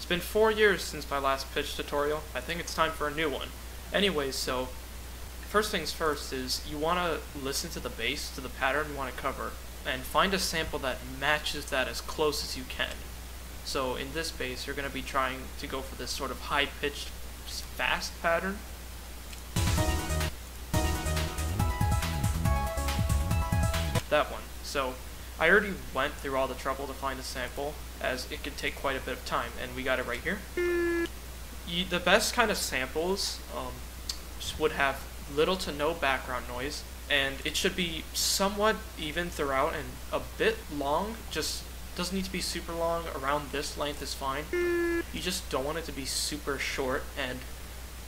been 4 years since my last pitch tutorial. I think it's time for a new one. Anyways, so first things first is you want to listen to the bass, to the pattern you want to cover, and find a sample that matches that as close as you can. So in this bass, you're going to be trying to go for this sort of high-pitched, fast pattern. That one. So I already went through all the trouble to find a sample, as it could take quite a bit of time, and we got it right here. The best kind of samples would have little to no background noise, and it should be somewhat even throughout and a bit long. Just doesn't need to be super long. Around this length is fine. You just don't want it to be super short, and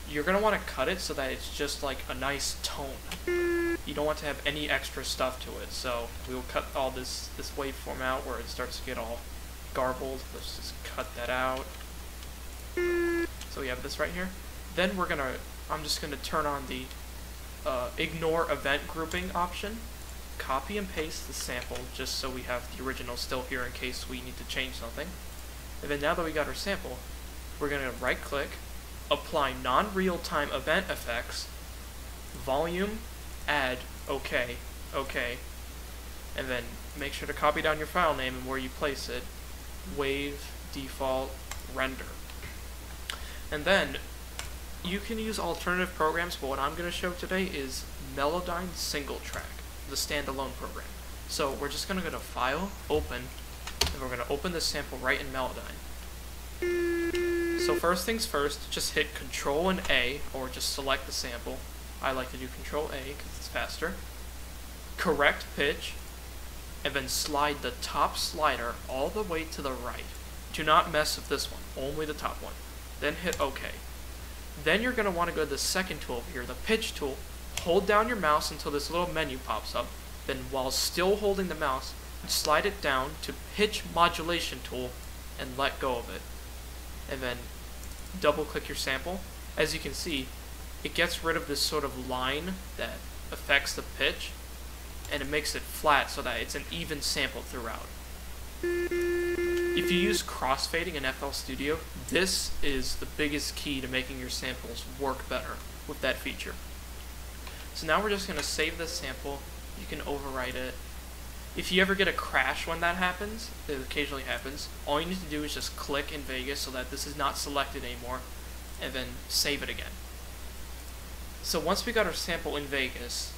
you're going to want to cut it so that it's just like a nice tone. You don't want to have any extra stuff to it, so we will cut all this waveform out where it starts to get all garbled. Let's just cut that out. So we have this right here. Then I'm just gonna turn on the ignore event grouping option, copy and paste the sample just so we have the original still here in case we need to change something. And then now that we got our sample, we're gonna right click, apply non-real-time event effects, volume, add, okay, and then make sure to copy down your file name and where you place it, wave, default, render. And then you can use alternative programs, but what I'm going to show today is Melodyne Single Track, the standalone program. So we're just going to go to File, Open, and we're going to open this sample right in Melodyne. So first things first, just hit Control and A, or just select the sample. I like to do Control A because it's faster. Correct pitch, and then slide the top slider all the way to the right. Do not mess with this one, only the top one. Then hit OK. Then you're going to want to go to the second tool over here, the pitch tool. Hold down your mouse until this little menu pops up. Then while still holding the mouse, slide it down to pitch modulation tool and let go of it. And then double click your sample. As you can see, it gets rid of this sort of line that affects the pitch, and it makes it flat so that it's an even sample throughout. If you use crossfading in FL Studio, this is the biggest key to making your samples work better with that feature. So now we're just going to save this sample. You can overwrite it. If you ever get a crash when that happens, it occasionally happens, all you need to do is just click in Vegas so that this is not selected anymore, and then save it again. So once we got our sample in Vegas,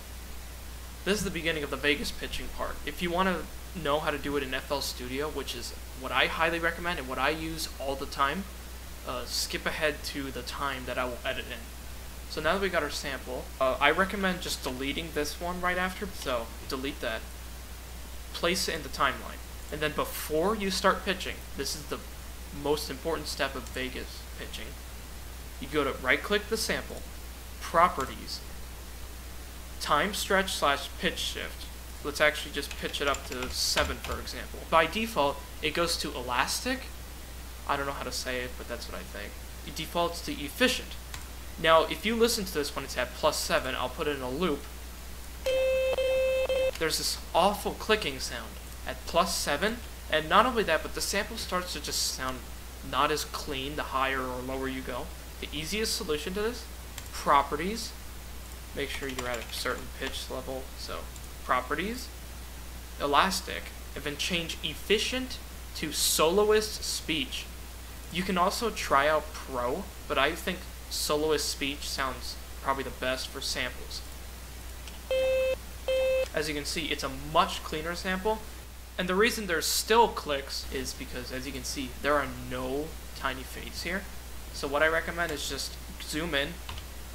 this is the beginning of the Vegas pitching part. If you want to know how to do it in FL Studio, which is what I highly recommend and what I use all the time, skip ahead to the time that I will edit in. So now that we got our sample, I recommend just deleting this one right after, so delete that, place it in the timeline, and then before you start pitching, this is the most important step of Vegas pitching, you go to right click the sample, Properties, time stretch / pitch shift. Let's actually just pitch it up to 7, for example. By default, it goes to elastic. I don't know how to say it, but that's what I think. It defaults to efficient. Now, if you listen to this when it's at +7, I'll put it in a loop. There's this awful clicking sound at +7, and not only that, but the sample starts to just sound not as clean the higher or lower you go. The easiest solution to this, Properties, make sure you're at a certain pitch level, so Properties, Elastic, and then change Efficient to Soloist Speech. You can also try out Pro, but I think Soloist Speech sounds probably the best for samples. As you can see, it's a much cleaner sample, and the reason there's still clicks is because, as you can see, there are no tiny fades here. So what I recommend is just zoom in,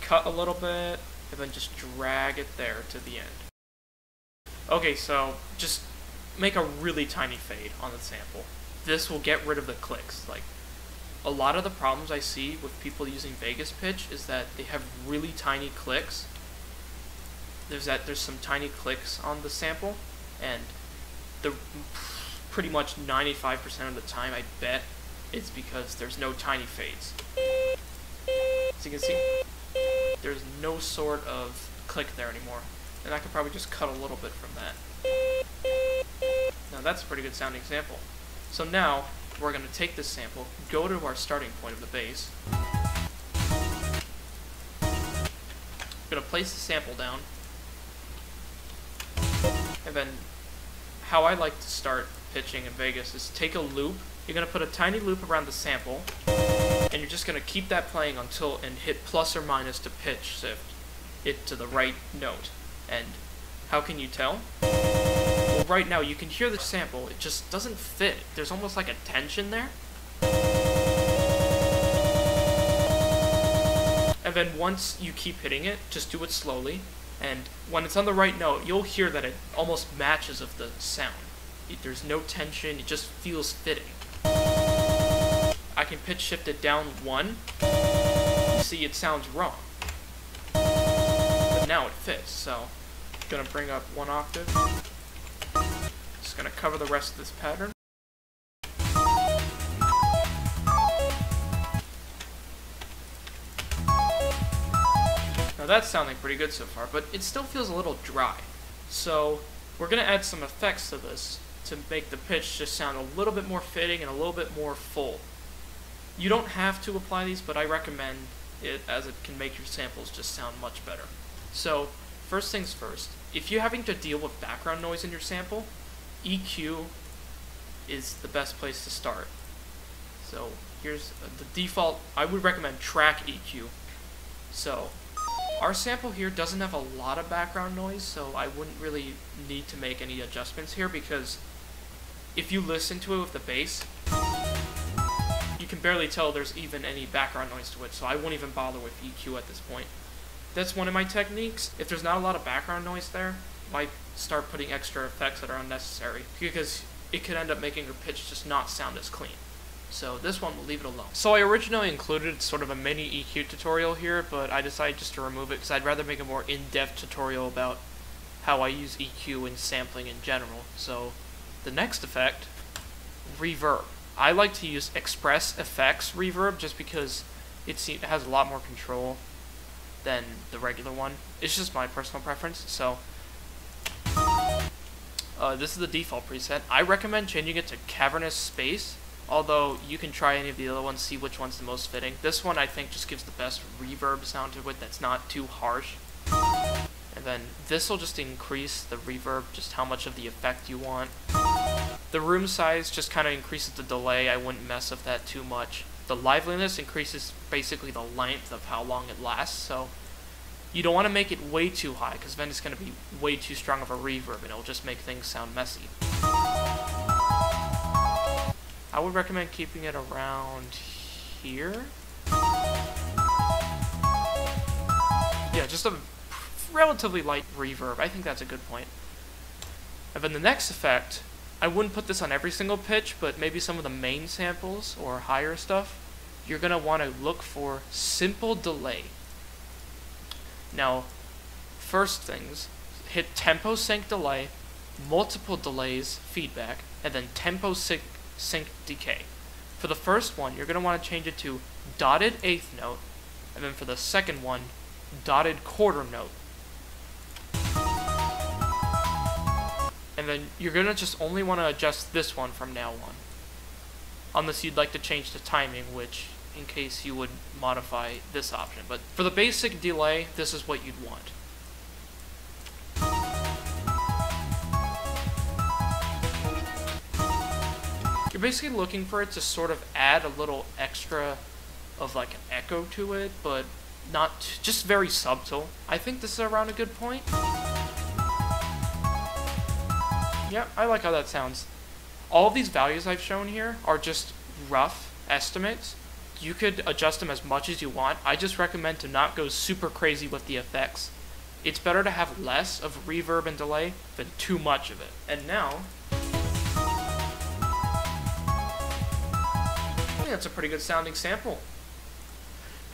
cut a little bit, and then just drag it there to the end. Okay, so just make a really tiny fade on the sample. This will get rid of the clicks. Like, a lot of the problems I see with people using Vegas pitch is that they have really tiny clicks. There's some tiny clicks on the sample, and the pretty much 95% of the time, I bet it's because there's no tiny fades. As you can see, there's no sort of click there anymore, and I could probably just cut a little bit from that. Now that's a pretty good sounding sample. So now, we're going to take this sample, go to our starting point of the bass. I'm going to place the sample down. And then how I like to start pitching in Vegas is take a loop. You're going to put a tiny loop around the sample, and you're just going to keep that playing until and hit plus or minus to pitch shift it to the right note. And how can you tell? Well, right now you can hear the sample, it just doesn't fit. There's almost like a tension there. And then once you keep hitting it, just do it slowly. And when it's on the right note, you'll hear that it almost matches of the sound. There's no tension, it just feels fitting. I can pitch shift it down 1. You see, it sounds wrong. But now it fits, so I'm gonna bring up 1 octave. Just gonna cover the rest of this pattern. Now that's sounding pretty good so far, but it still feels a little dry. So we're gonna add some effects to this to make the pitch just sound a little bit more fitting and a little bit more full. You don't have to apply these, but I recommend it as it can make your samples just sound much better. So first things first, if you're having to deal with background noise in your sample, EQ is the best place to start. So here's the default. I would recommend track EQ. So our sample here doesn't have a lot of background noise, so I wouldn't really need to make any adjustments here, because if you listen to it with the bass, you can barely tell there's even any background noise to it, so I won't even bother with EQ at this point. That's one of my techniques. If there's not a lot of background noise there, why start putting extra effects that are unnecessary, because it could end up making your pitch just not sound as clean. So this one, we'll leave it alone. So I originally included sort of a mini EQ tutorial here, but I decided just to remove it because I'd rather make a more in-depth tutorial about how I use EQ in sampling in general. So the next effect, reverb. I like to use Express Effects reverb just because it has a lot more control than the regular one. It's just my personal preference. So this is the default preset. I recommend changing it to Cavernous Space, although you can try any of the other ones, see which one's the most fitting. This one I think just gives the best reverb sound to it that's not too harsh. And then this will just increase the reverb, just how much of the effect you want. The room size just kind of increases the delay. I wouldn't mess with that too much. The liveliness increases basically the length of how long it lasts, so you don't want to make it way too high, because then it's going to be way too strong of a reverb and it'll just make things sound messy. I would recommend keeping it around here. Yeah, just a relatively light reverb. I think that's a good point. And then the next effect, I wouldn't put this on every single pitch, but maybe some of the main samples or higher stuff, you're going to want to look for simple delay. Now, first things, hit tempo sync delay, multiple delays feedback, and then tempo sync decay. For the first one, you're going to want to change it to dotted eighth note, and then for the second one, dotted quarter note. And then you're going to just only want to adjust this one from now on, unless you'd like to change the timing, which in case you would modify this option. But for the basic delay, this is what you'd want. You're basically looking for it to sort of add a little extra of like an echo to it, but not just very subtle. I think this is around a good point. Yeah, I like how that sounds. All of these values I've shown here are just rough estimates. You could adjust them as much as you want. I just recommend to not go super crazy with the effects. It's better to have less of reverb and delay than too much of it. And now, I think that's a pretty good sounding sample.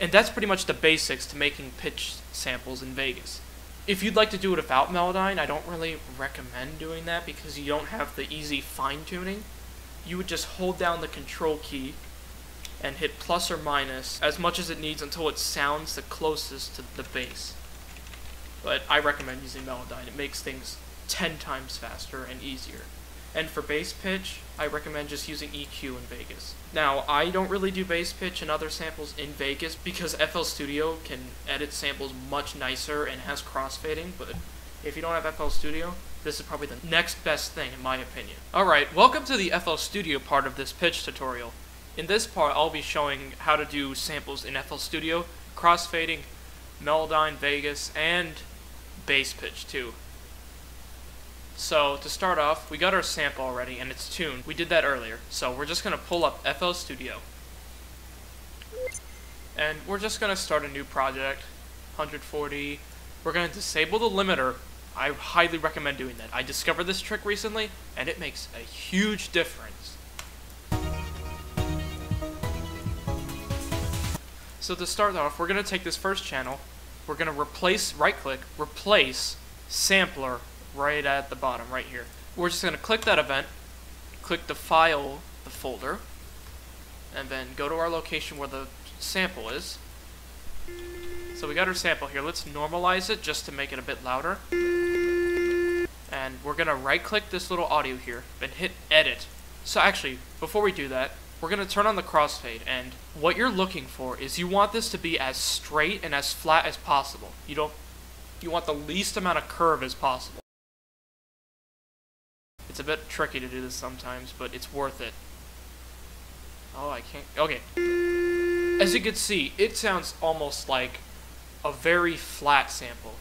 And that's pretty much the basics to making pitch samples in Vegas. If you'd like to do it without Melodyne, I don't really recommend doing that because you don't have the easy fine-tuning. You would just hold down the control key and hit plus or minus as much as it needs until it sounds the closest to the bass. But I recommend using Melodyne. It makes things 10 times faster and easier. And for bass pitch, I recommend just using EQ in Vegas. Now, I don't really do bass pitch and other samples in Vegas because FL Studio can edit samples much nicer and has crossfading, but if you don't have FL Studio, this is probably the next best thing in my opinion. Alright, welcome to the FL Studio part of this pitch tutorial. In this part, I'll be showing how to do samples in FL Studio, crossfading, Melodyne, Vegas, and bass pitch too. So, to start off, we got our sample already, and it's tuned. We did that earlier. So, we're just going to pull up FL Studio. And we're just going to start a new project, 140. We're going to disable the limiter. I highly recommend doing that. I discovered this trick recently, and it makes a huge difference. So, to start off, we're going to take this first channel. We're going to right-click, replace sampler, right at the bottom, right here. We're just going to click that event, click the file, the folder, and then go to our location where the sample is. So we got our sample here. Let's normalize it just to make it a bit louder. And we're going to right-click this little audio here and hit edit. So actually, before we do that, we're going to turn on the crossfade, and what you're looking for is you want this to be as straight and as flat as possible. You want the least amount of curve as possible. It's a bit tricky to do this sometimes, but it's worth it. Oh, I can't... Okay. As you can see, it sounds almost like a very flat sample.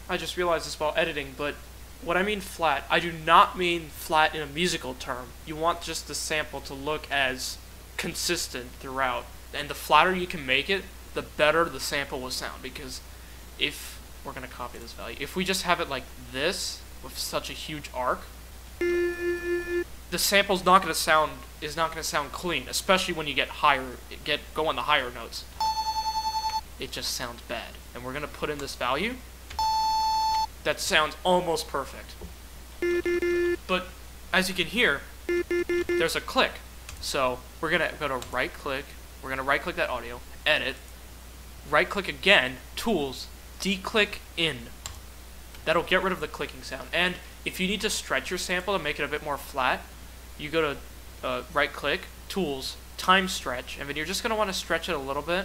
I just realized this while editing, but what I mean flat, I do not mean flat in a musical term. You want just the sample to look as consistent throughout. And the flatter you can make it, the better the sample will sound. Because if... We're going to copy this value. If we just have it like this, with such a huge arc, the sample's not going to sound clean, especially when you get go on the higher notes. It just sounds bad. And we're going to put in this value that sounds almost perfect. But as you can hear, there's a click. So we're going to go to right click, we're going to right click that audio, edit, right click again, tools, declick in. That'll get rid of the clicking sound. And if you need to stretch your sample to make it a bit more flat, you go to right-click, Tools, Time Stretch, and then you're just going to want to stretch it a little bit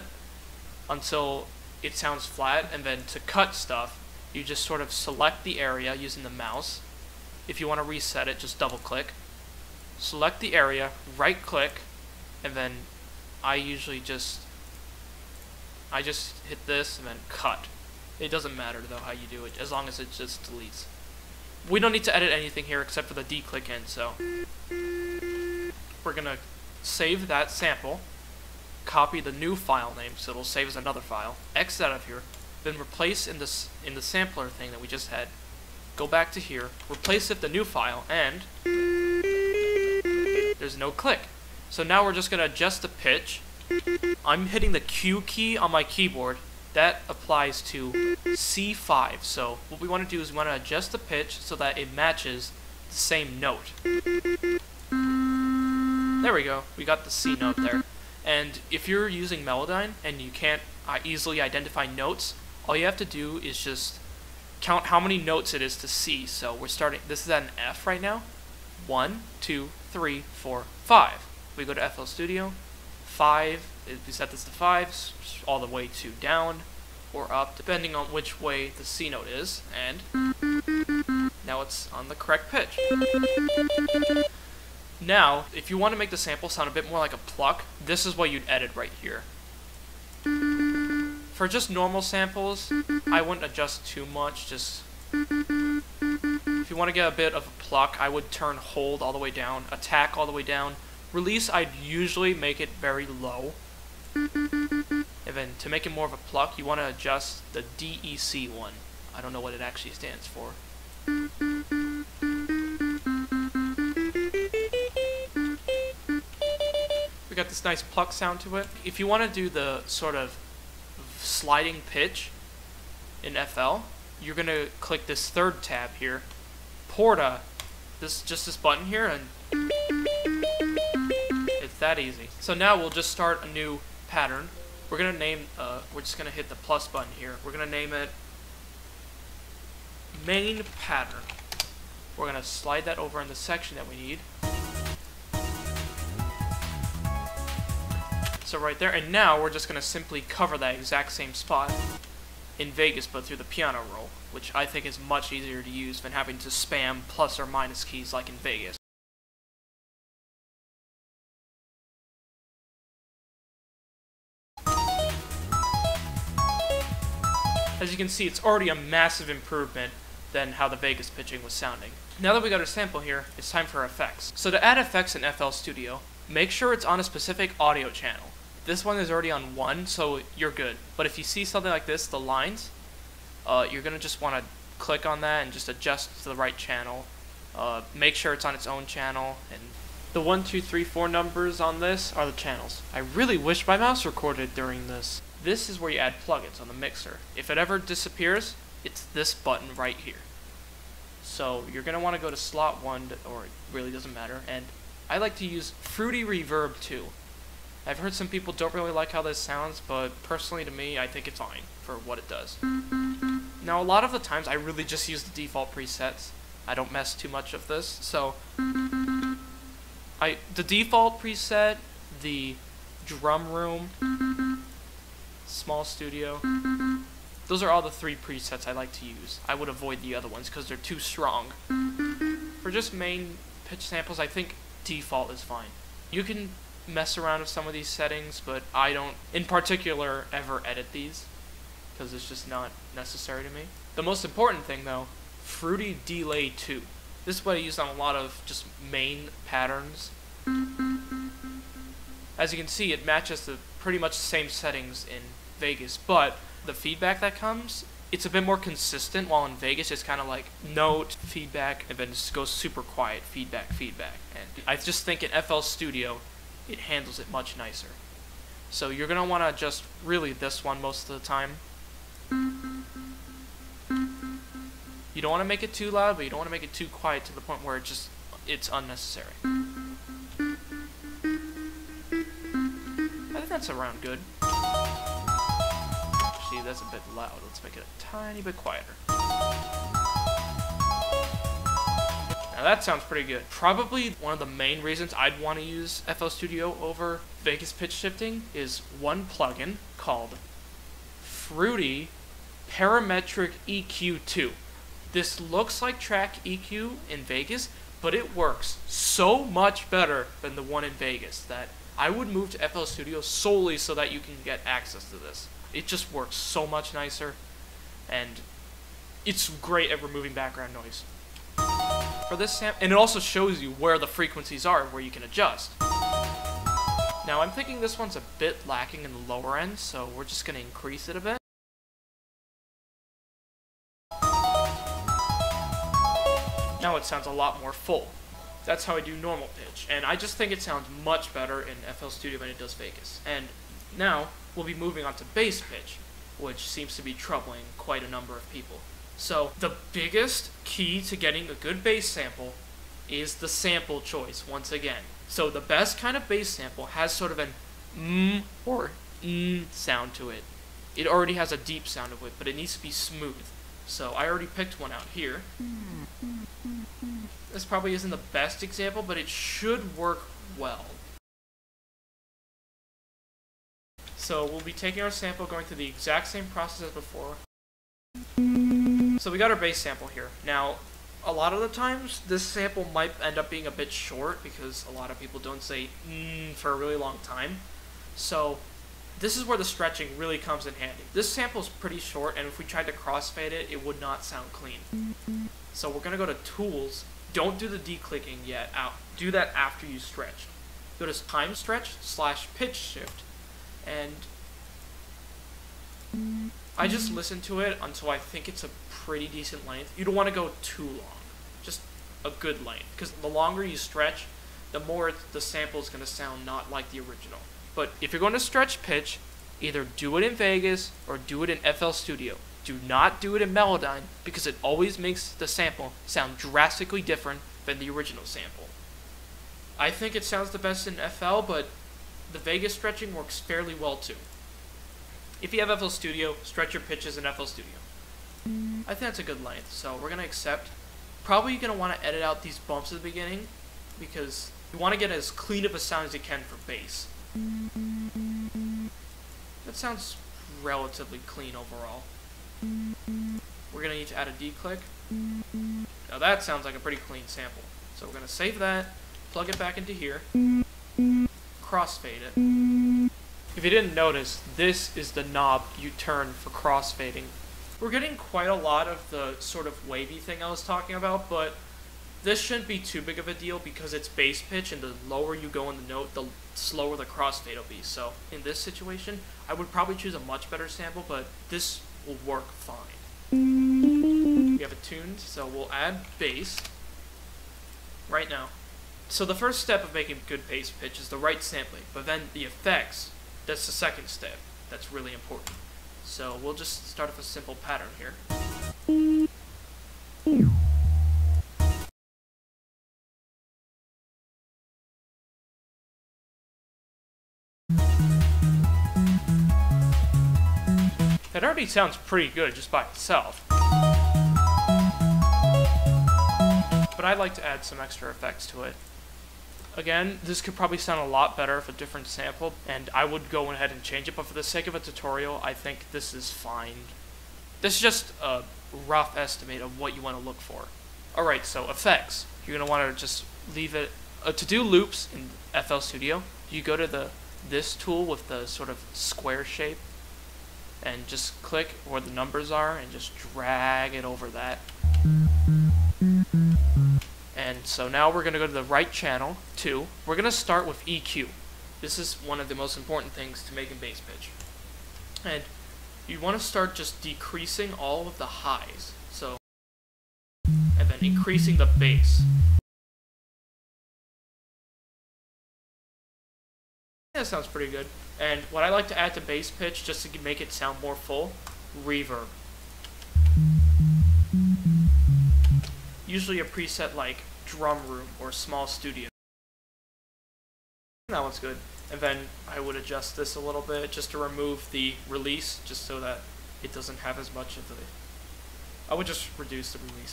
until it sounds flat, and then to cut stuff, you just sort of select the area using the mouse. If you want to reset it, just double-click. Select the area, right-click, and then I just hit this and then cut. It doesn't matter, though, how you do it, as long as it just deletes. We don't need to edit anything here except for the declick in, so we're going to save that sample, copy the new file name, so it'll save as another file, X out of here, then replace in the sampler thing that we just had, go back to here, replace it with the new file, and there's no click. So now we're just going to adjust the pitch. I'm hitting the Q key on my keyboard. That applies to C5. So what we want to do is we want to adjust the pitch so that it matches the same note. There we go. We got the C note there. And if you're using Melodyne and you can't easily identify notes, all you have to do is just count how many notes it is to C. So we're starting, this is at an F right now. 1, 2, 3, 4, 5. We go to FL Studio. 5, we set this to 5, all the way to down or up, depending on which way the C note is, and now it's on the correct pitch. Now, if you want to make the sample sound a bit more like a pluck, this is what you'd edit right here. For just normal samples, I wouldn't adjust too much, just if you want to get a bit of a pluck, I would turn hold all the way down, attack all the way down. Release, I'd usually make it very low. And then to make it more of a pluck, you want to adjust the DEC one. I don't know what it actually stands for. We got this nice pluck sound to it. If you want to do the sort of sliding pitch in FL, you're going to click this third tab here. Porta, just this button here, and it's that easy. So now we'll just start a new pattern. We're gonna name, we're just gonna hit the plus button here. We're gonna name it main pattern. We're going to slide that over in the section that we need. So right there, and now we're just going to simply cover that exact same spot in Vegas, but through the piano roll, which I think is much easier to use than having to spam plus or minus keys like in Vegas. As you can see, it's already a massive improvement than how the Vegas pitching was sounding. Now that we got our sample here, it's time for effects. So to add effects in FL Studio, make sure it's on a specific audio channel. This one is already on 1, so you're good. But if you see something like this, the lines, you're going to just want to click on that and just adjust to the right channel. Make sure it's on its own channel. And the 1, 2, 3, 4 numbers on this are the channels. I really wish my mouse recorded during this. This is where you add plugins on the mixer. If it ever disappears, it's this button right here. So you're going to want to go to slot 1, or it really doesn't matter, and I like to use Fruity Reverb 2. I've heard some people don't really like how this sounds, but personally to me, I think it's fine for what it does. Now a lot of the times I really just use the default presets. I don't mess too much of this, so the default preset, the drum room, small studio, those are all the 3 presets I like to use. I would avoid the other ones because they're too strong. For just main pitch samples, I think default is fine. You can mess around with some of these settings, but I don't, in particular, ever edit these because it's just not necessary to me. The most important thing, though, Fruity Delay 2. This is what I use on a lot of just main patterns. As you can see, it matches the pretty much the same settings in Vegas, but the feedback that comes, it's a bit more consistent, while in Vegas it's kind of like note, feedback, and then it just goes super quiet, feedback, feedback. And I just think in FL Studio, it handles it much nicer. So you're going to want to adjust really this one most of the time. You don't want to make it too loud, but you don't want to make it too quiet to the point where it's unnecessary. I think that's around good. See, that's a bit loud. Let's make it a tiny bit quieter. Now that sounds pretty good. Probably one of the main reasons I'd want to use FL Studio over Vegas pitch shifting is one plugin called Fruity Parametric EQ2. This looks like track EQ in Vegas, but it works so much better than the one in Vegas that I would move to FL Studio solely so that you can get access to this. It just works so much nicer, and it's great at removing background noise. For this sample, and it also shows you where the frequencies are, where you can adjust. Now I'm thinking this one's a bit lacking in the lower end, so we're just going to increase it a bit. Now it sounds a lot more full. That's how I do normal pitch, and I just think it sounds much better in FL Studio than it does Vegas. And now we'll be moving on to bass pitch, which seems to be troubling quite a number of people. So the biggest key to getting a good bass sample is the sample choice, once again. So the best kind of bass sample has sort of an or sound to it. It already has a deep sound to it, but it needs to be smooth. So I already picked one out here. This probably isn't the best example, but it should work well. So we'll be taking our sample, going through the exact same process as before. So we got our bass sample here. Now, a lot of the times, this sample might end up being a bit short because a lot of people don't say for a really long time. So this is where the stretching really comes in handy. This sample is pretty short, and if we tried to crossfade it, it would not sound clean. So we're going to go to Tools. Don't do the declicking yet. Do that after you stretch. Go to Time Stretch / Pitch Shift, and I just listen to it until I think it's a pretty decent length. You don't want to go too long, just a good length, because the longer you stretch, the more the sample is going to sound not like the original. But if you're going to stretch pitch, either do it in Vegas or do it in FL Studio. Do not do it in Melodyne, because it always makes the sample sound drastically different than the original sample. I think it sounds the best in FL, but the Vegas stretching works fairly well too. If you have FL Studio, stretch your pitches in FL Studio. I think that's a good length, so we're going to accept probably going to want to edit out these bumps at the beginning because you want to get as clean of a sound as you can for bass. That sounds relatively clean overall. We're going to need to add a D-click. Now that sounds like a pretty clean sample. So we're going to save that, plug it back into here, crossfade it. If you didn't notice, this is the knob you turn for crossfading. We're getting quite a lot of the sort of wavy thing I was talking about, but this shouldn't be too big of a deal because it's bass pitch, and the lower you go in the note, the slower the crossfade will be. So in this situation, I would probably choose a much better sample, but this will work fine. We have it tuned, so we'll add bass right now. So the first step of making good bass pitch is the right sampling, but then the effects, that's the second step. That's really important. So we'll just start with a simple pattern here. That already sounds pretty good just by itself. But I'd like to add some extra effects to it. Again, this could probably sound a lot better if a different sample, and I would go ahead and change it, but for the sake of a tutorial, I think this is fine. This is just a rough estimate of what you want to look for. Alright, so effects. You're going to want to just leave it... to do loops in FL Studio, you go to this tool with the sort of square shape, and just click where the numbers are, and just drag it over that. And so now we're going to go to the right channel, 2. We're going to start with EQ. This is one of the most important things to making bass pitch. And you want to start just decreasing all of the highs. So, and then increasing the bass. That sounds pretty good. And what I like to add to bass pitch, just to make it sound more full, reverb. Usually a preset like drum room or small studio. That one's good. And then I would adjust this a little bit just to remove the release, just so that it doesn't have as much of the... I would just reduce the release.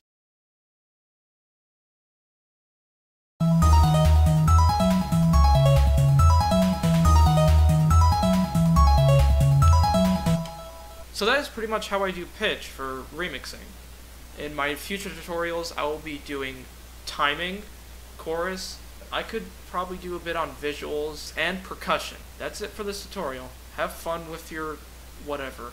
So that is pretty much how I do pitch for remixing. In my future tutorials, I will be doing timing, chorus. I could probably do a bit on visuals and percussion. That's it for this tutorial. Have fun with your whatever.